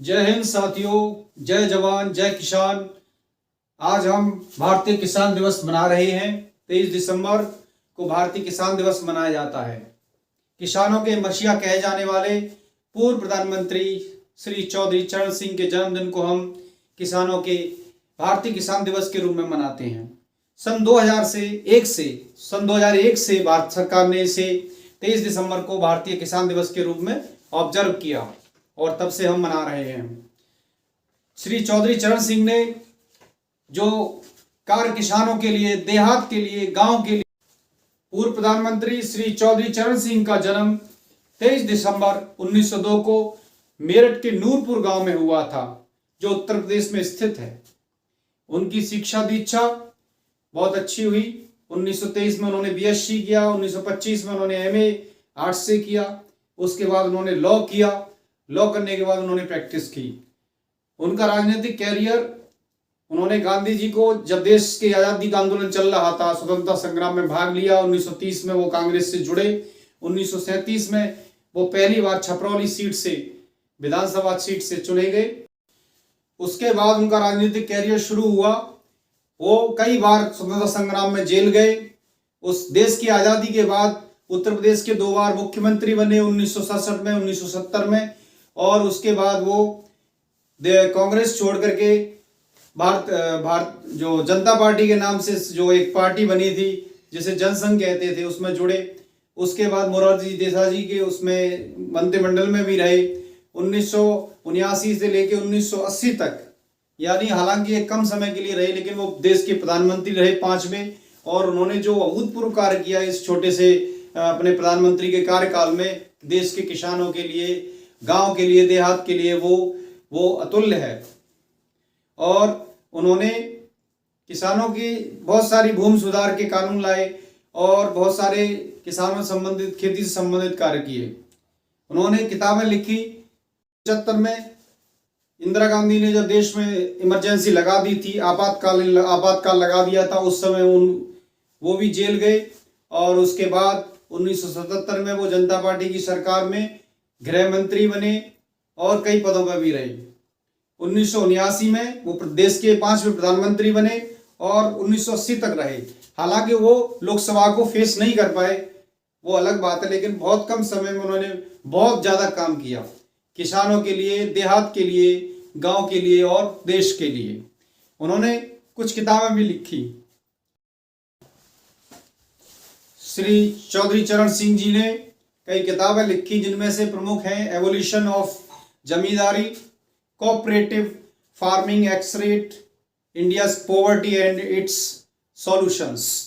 जय हिंद साथियों, जय जवान जय किसान। आज हम भारतीय किसान दिवस मना रहे हैं। 23 दिसंबर को भारतीय किसान दिवस मनाया जाता है। किसानों के मसीहा कहे जाने वाले पूर्व प्रधानमंत्री श्री चौधरी चरण सिंह के जन्मदिन को हम किसानों के भारतीय किसान दिवस के रूप में मनाते हैं। सन 2001 से भारत सरकार ने इसे 23 दिसंबर को भारतीय किसान दिवस के रूप में ऑब्जर्व किया और तब से हम मना रहे हैं। श्री चौधरी चरण सिंह ने जो कार्य किसानों के लिए, देहात के लिए, गांव के लिए, पूर्व प्रधानमंत्री श्री चौधरी चरण सिंह का जन्म 23 दिसंबर 1902 को मेरठ के नूरपुर गांव में हुआ था, जो उत्तर प्रदेश में स्थित है। उनकी शिक्षा दीक्षा बहुत अच्छी हुई। 1923 में उन्होंने बीएससी किया, 1925 में उन्होंने एमए आर्ट्स से किया। उसके बाद उन्होंने लॉ किया। लॉ करने के बाद उन्होंने प्रैक्टिस की। उनका राजनीतिक कैरियर, उन्होंने गांधी जी को, जब देश के आज़ादी का आंदोलन चल रहा था, स्वतंत्रता संग्राम में भाग लिया। 1930 में वो कांग्रेस से जुड़े। 1937 में वो पहली बार छपरौली सीट से, विधानसभा सीट से चुने गए। उसके बाद उनका राजनीतिक कैरियर शुरू हुआ। वो कई बार स्वतंत्रता संग्राम में जेल गए। उस देश की आज़ादी के बाद उत्तर प्रदेश के 2 बार मुख्यमंत्री बने, 1967 में, 1970 में। और उसके बाद वो कांग्रेस छोड़ करके भारत जो जनता पार्टी के नाम से जो एक पार्टी बनी थी, जिसे जनसंघ कहते थे, उसमें जुड़े। उसके बाद मोरारजी देसाई जी के उसमें मंत्रिमंडल में भी रहे 1979 से लेके 1980 तक। यानी हालांकि एक कम समय के लिए रहे, लेकिन वो देश के प्रधानमंत्री रहे 5वें। और उन्होंने जो अभूतपूर्व कार्य किया इस छोटे से अपने प्रधानमंत्री के कार्यकाल में, देश के किसानों के लिए, गांव के लिए, देहात के लिए, वो अतुल्य है। और उन्होंने किसानों की बहुत सारी भूमि सुधार के कानून लाए और बहुत सारे किसानों से संबंधित, खेती से संबंधित कार्य किए। उन्होंने किताबें लिखी। 75 में इंदिरा गांधी ने जब देश में इमरजेंसी लगा दी थी, आपातकाल लगा दिया था, उस समय वो भी जेल गए। और उसके बाद 1977 में वो जनता पार्टी की सरकार में गृह मंत्री बने और कई पदों पर भी रहे। 1979 में वो देश के 5वें प्रधानमंत्री बने और 1980 तक रहे। हालांकि वो लोकसभा को फेस नहीं कर पाए, वो अलग बात है, लेकिन बहुत कम समय में उन्होंने बहुत ज़्यादा काम किया किसानों के लिए, देहात के लिए, गांव के लिए और देश के लिए। उन्होंने कुछ किताबें भी लिखी। श्री चौधरी चरण सिंह जी ने कई किताबें लिखी, जिनमें से प्रमुख हैं evolution of zamindari, cooperative farming exact, India's poverty and it's solutions.